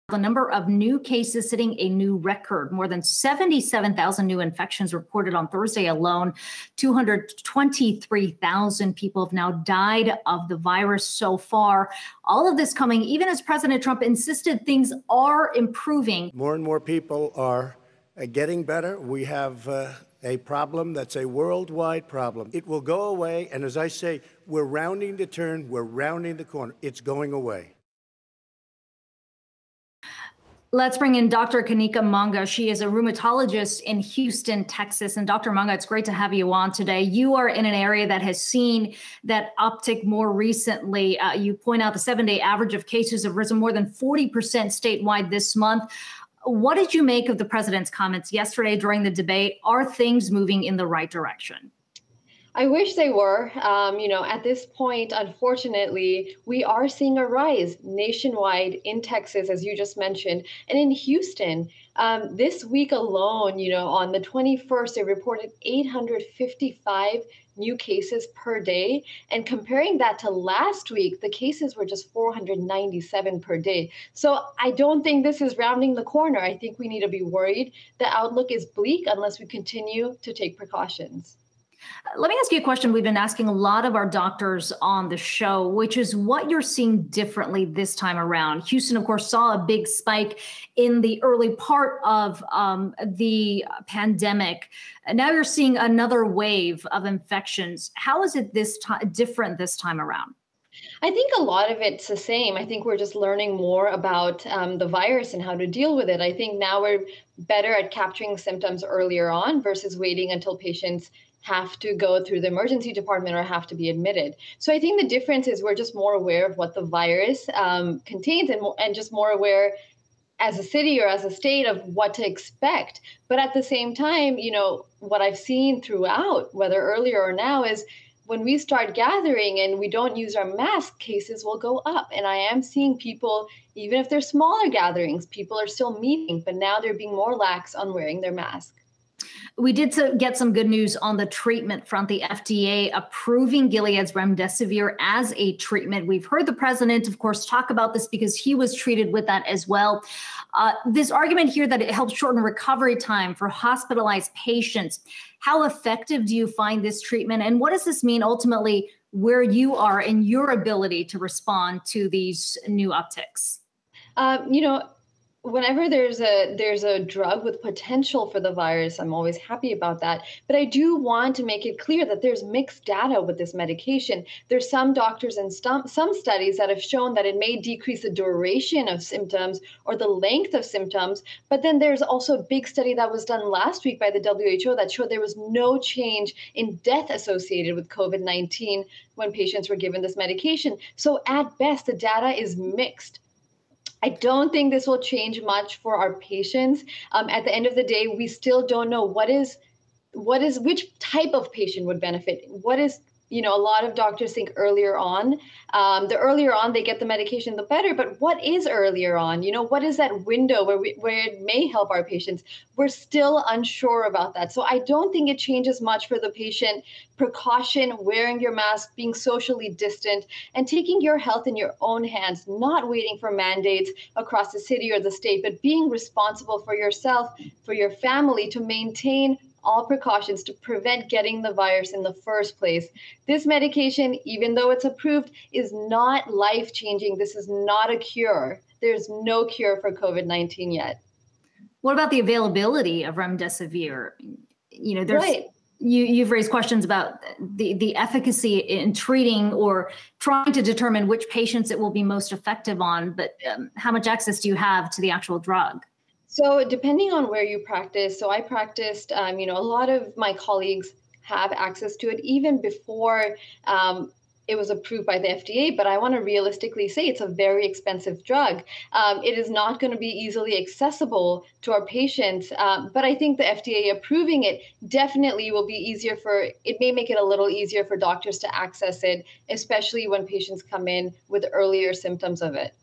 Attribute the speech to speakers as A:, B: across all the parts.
A: The number of new cases hitting a new record. More than 77,000 new infections reported on Thursday alone. 223,000 people have now died of the virus so far. All of this coming even as President Trump insisted things are improving.
B: More and more people are getting better. We have a problem that's a worldwide problem. It will go away. And as I say, we're rounding the turn. We're rounding the corner. It's going away.
A: Let's bring in Dr. Kanika Monga. She is a rheumatologist in Houston, Texas. And Dr. Monga, it's great to have you on today. You are in an area that has seen that uptick more recently. You point out the 7-day average of cases have risen more than 40% statewide this month. What did you make of the president's comments yesterday during the debate? Are things moving in the right direction?
C: I wish they were. At this point, unfortunately, we are seeing a rise nationwide in Texas, as you just mentioned, and in Houston. This week alone, on the 21st, they reported 855 new cases per day. And comparing that to last week, the cases were just 497 per day. So I don't think this is rounding the corner. I think we need to be worried. The outlook is bleak unless we continue to take precautions.
A: Let me ask you a question we've been asking a lot of our doctors on the show, which is what you're seeing differently this time around. Houston, of course, saw a big spike in the early part of the pandemic. Now you're seeing another wave of infections. How is it different this time around?
C: I think a lot of it's the same. I think we're just learning more about the virus and how to deal with it. I think now we're better at capturing symptoms earlier on versus waiting until patients have to go through the emergency department or have to be admitted. So I think the difference is we're just more aware of what the virus contains and just more aware as a city or as a state of what to expect. But at the same time, what I've seen throughout, whether earlier or now, is when we start gathering and we don't use our mask, cases will go up. And I am seeing people, even if they're smaller gatherings, people are still meeting, but now they're being more lax on wearing their mask.
A: We did get some good news on the treatment front. The FDA approving Gilead's remdesivir as a treatment. We've heard the president, of course, talk about this because he was treated with that as well. This argument here that it helps shorten recovery time for hospitalized patients. How effective do you find this treatment? And what does this mean ultimately where you are in your ability to respond to these new upticks?
C: Whenever there's a drug with potential for the virus, I'm always happy about that. But I do want to make it clear that there's mixed data with this medication. There's some doctors and some studies that have shown that it may decrease the duration of symptoms or the length of symptoms. But then there's also a big study that was done last week by the WHO that showed there was no change in death associated with COVID-19 when patients were given this medication. So at best, the data is mixed. I don't think this will change much for our patients. At the end of the day, we still don't know which type of patient would benefit. A lot of doctors think earlier on. The earlier on they get the medication, the better. But what is earlier on? What is that window where it may help our patients? We're still unsure about that. So I don't think it changes much for the patient. Precaution, wearing your mask, being socially distant, and taking your health in your own hands, not waiting for mandates across the city or the state, but being responsible for yourself, for your family, to maintain all precautions to prevent getting the virus in the first place. This medication, even though it's approved, is not life-changing. This is not a cure. There's no cure for COVID-19 yet.
A: What about the availability of remdesivir?
C: Right.
A: You've raised questions about the efficacy in treating or trying to determine which patients it will be most effective on, but how much access do you have to the actual drug?
C: So depending on where you practice, so I practiced, a lot of my colleagues have access to it even before it was approved by the FDA, but I want to realistically say it's a very expensive drug. It is not going to be easily accessible to our patients, but I think the FDA approving it definitely will be it may make it a little easier for doctors to access it, especially when patients come in with earlier symptoms of it.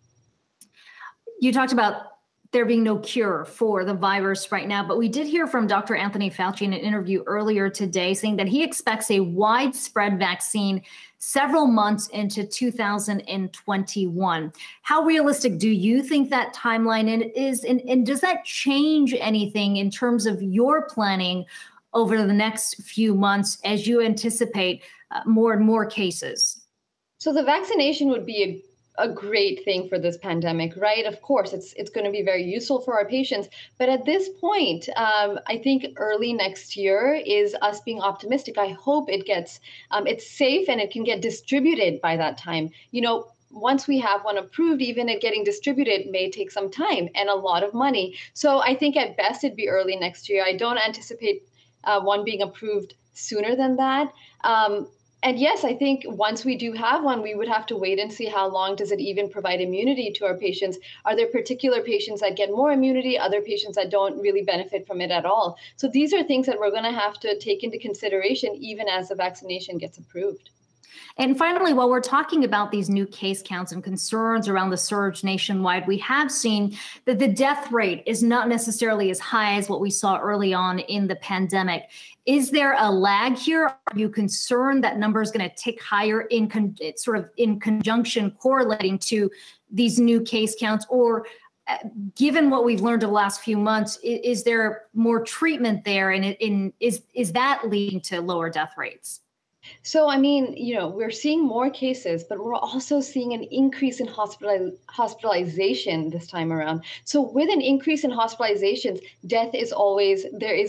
A: You talked about there being no cure for the virus right now, but we did hear from Dr. Anthony Fauci in an interview earlier today saying that he expects a widespread vaccine several months into 2021. How realistic do you think that timeline is? And does that change anything in terms of your planning over the next few months as you anticipate more and more cases?
C: So the vaccination would be a great thing for this pandemic, right? Of course, it's going to be very useful for our patients. But at this point, I think early next year is us being optimistic. I hope it's safe and it can get distributed by that time. Once we have one approved, even it getting distributed may take some time and a lot of money. So I think at best it'd be early next year. I don't anticipate one being approved sooner than that. And yes, I think once we do have one, we would have to wait and see how long does it even provide immunity to our patients. Are there particular patients that get more immunity, other patients that don't really benefit from it at all? So these are things that we're going to have to take into consideration even as the vaccination gets approved.
A: And finally, while we're talking about these new case counts and concerns around the surge nationwide, we have seen that the death rate is not necessarily as high as what we saw early on in the pandemic. Is there a lag here? Are you concerned that number is going to tick higher in conjunction correlating to these new case counts? Or given what we've learned over the last few months, is there more treatment there? And is that leading to lower death rates?
C: So, we're seeing more cases, but we're also seeing an increase in hospitalization this time around. So with an increase in hospitalizations, there is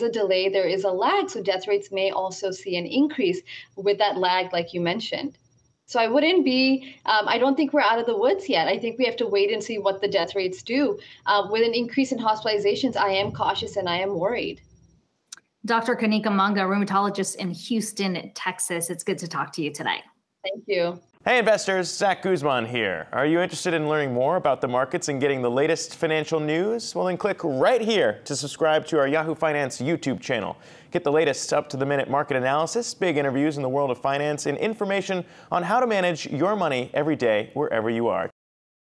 C: a delay, there is a lag. So death rates may also see an increase with that lag, like you mentioned. So I don't think we're out of the woods yet. I think we have to wait and see what the death rates do. With an increase in hospitalizations, I am cautious and I am worried.
A: Dr. Kanika Monga, rheumatologist in Houston, Texas. It's good to talk to you today.
C: Thank you.
D: Hey investors, Zach Guzman here. Are you interested in learning more about the markets and getting the latest financial news? Well, then click right here to subscribe to our Yahoo Finance YouTube channel. Get the latest up-to-the-minute market analysis, big interviews in the world of finance, and information on how to manage your money every day wherever you are.